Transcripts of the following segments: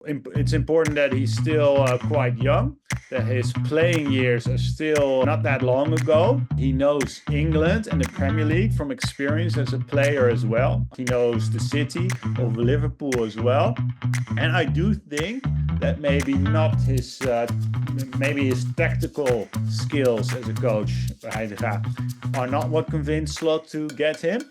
It's important that he's still quite young, that his playing years are still not that long ago. He knows England and the Premier League from experience as a player as well. He knows the city of Liverpool as well. And I do think that maybe his tactical skills as a coach, Heitinga, are not what convinced Slot to get him.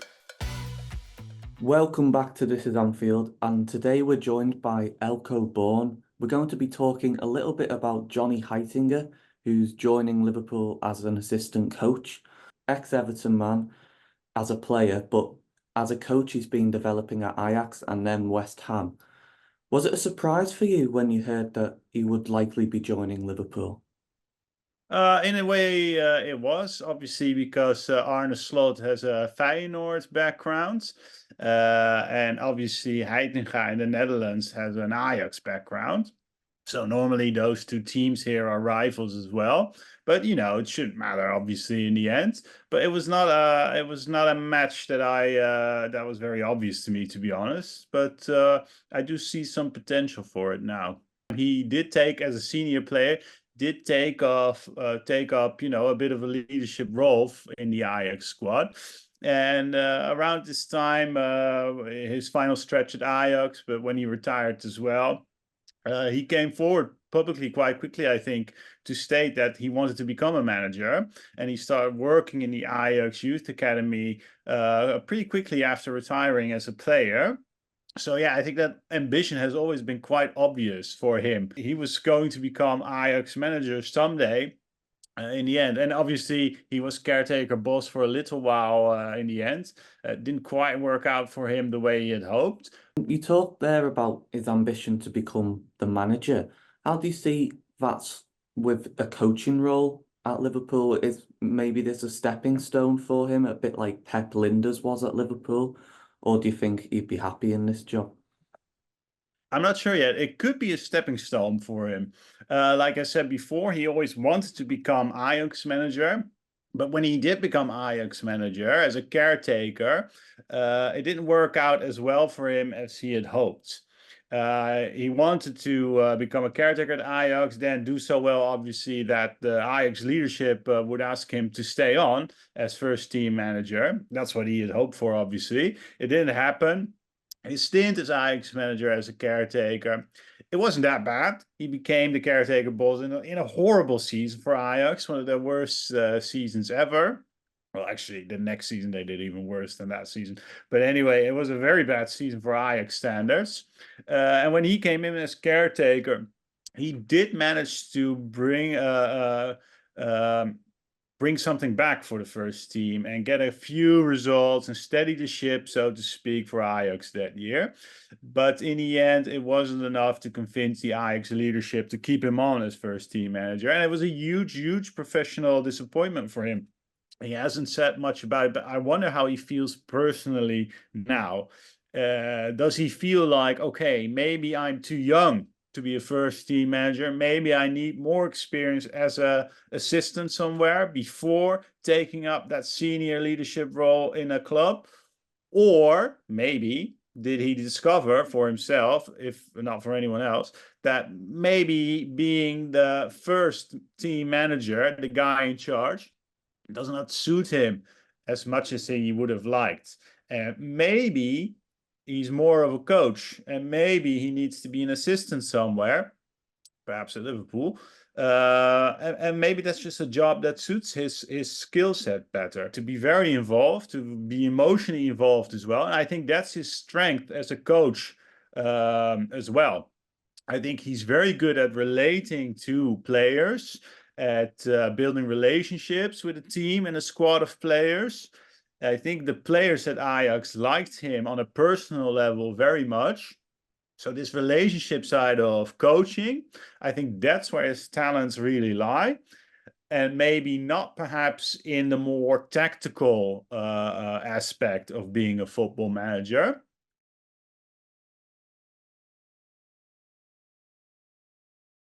Welcome back to This Is Anfield, and today we're joined by Elko Born. We're going to be talking a little bit about Johnny Heitinga, who's joining Liverpool as an assistant coach, ex-Everton man as a player, but as a coach he's been developing at Ajax and then West Ham. Was it a surprise for you when you heard that he would likely be joining Liverpool? In a way, it was obviously because Arne Slot has a Feyenoord background, and obviously Heitinga in the Netherlands has an Ajax background. So normally those two teams here are rivals as well. But it shouldn't matter obviously in the end. But it was not a match that was very obvious to me, to be honest. But I do see some potential for it now. He did take, as a senior player, did take up a bit of a leadership role in the Ajax squad. And around this time, his final stretch at Ajax, but when he retired as well, he came forward publicly quite quickly, I think, to state that he wanted to become a manager. And he started working in the Ajax Youth Academy pretty quickly after retiring as a player. So yeah, I think that ambition has always been quite obvious for him. He was going to become Ajax manager someday in the end. And obviously he was caretaker boss for a little while in the end. Didn't quite work out for him the way he had hoped. You talked there about his ambition to become the manager. How do you see that's with a coaching role at Liverpool? Is maybe this a stepping stone for him, a bit like Pep Lijnders was at Liverpool? Or do you think he'd be happy in this job? I'm not sure yet. It could be a stepping stone for him. Like I said before, he always wanted to become Ajax manager. But when he did become Ajax manager as a caretaker, it didn't work out as well for him as he had hoped. He wanted to become a caretaker at Ajax, then do so well, obviously, that the Ajax leadership would ask him to stay on as first team manager. That's what he had hoped for, obviously. It didn't happen. His stint as Ajax manager as a caretaker, it wasn't that bad. He became the caretaker boss in a horrible season for Ajax, one of their worst seasons ever. Well, actually, the next season they did even worse than that season. But anyway, it was a very bad season for Ajax standards. And when he came in as caretaker, he did manage to bring something back for the first team and get a few results and steady the ship, so to speak, for Ajax that year. But in the end, it wasn't enough to convince the Ajax leadership to keep him on as first team manager. And it was a huge, huge professional disappointment for him. He hasn't said much about it, but I wonder how he feels personally now. Does he feel like, okay, maybe I'm too young to be a first team manager? Maybe I need more experience as a assistant somewhere before taking up that senior leadership role in a club? Or maybe did he discover for himself, if not for anyone else, that maybe being the first team manager, the guy in charge, does not suit him as much as he would have liked. And maybe he's more of a coach, and maybe he needs to be an assistant somewhere, perhaps at Liverpool. And maybe that's just a job that suits his skill set better, to be very involved, to be emotionally involved as well. And I think that's his strength as a coach as well. I think he's very good at relating to players, at building relationships with a team and a squad of players. I think the players at Ajax liked him on a personal level very much. So this relationship side of coaching, I think that's where his talents really lie. And maybe not perhaps in the more tactical aspect of being a football manager.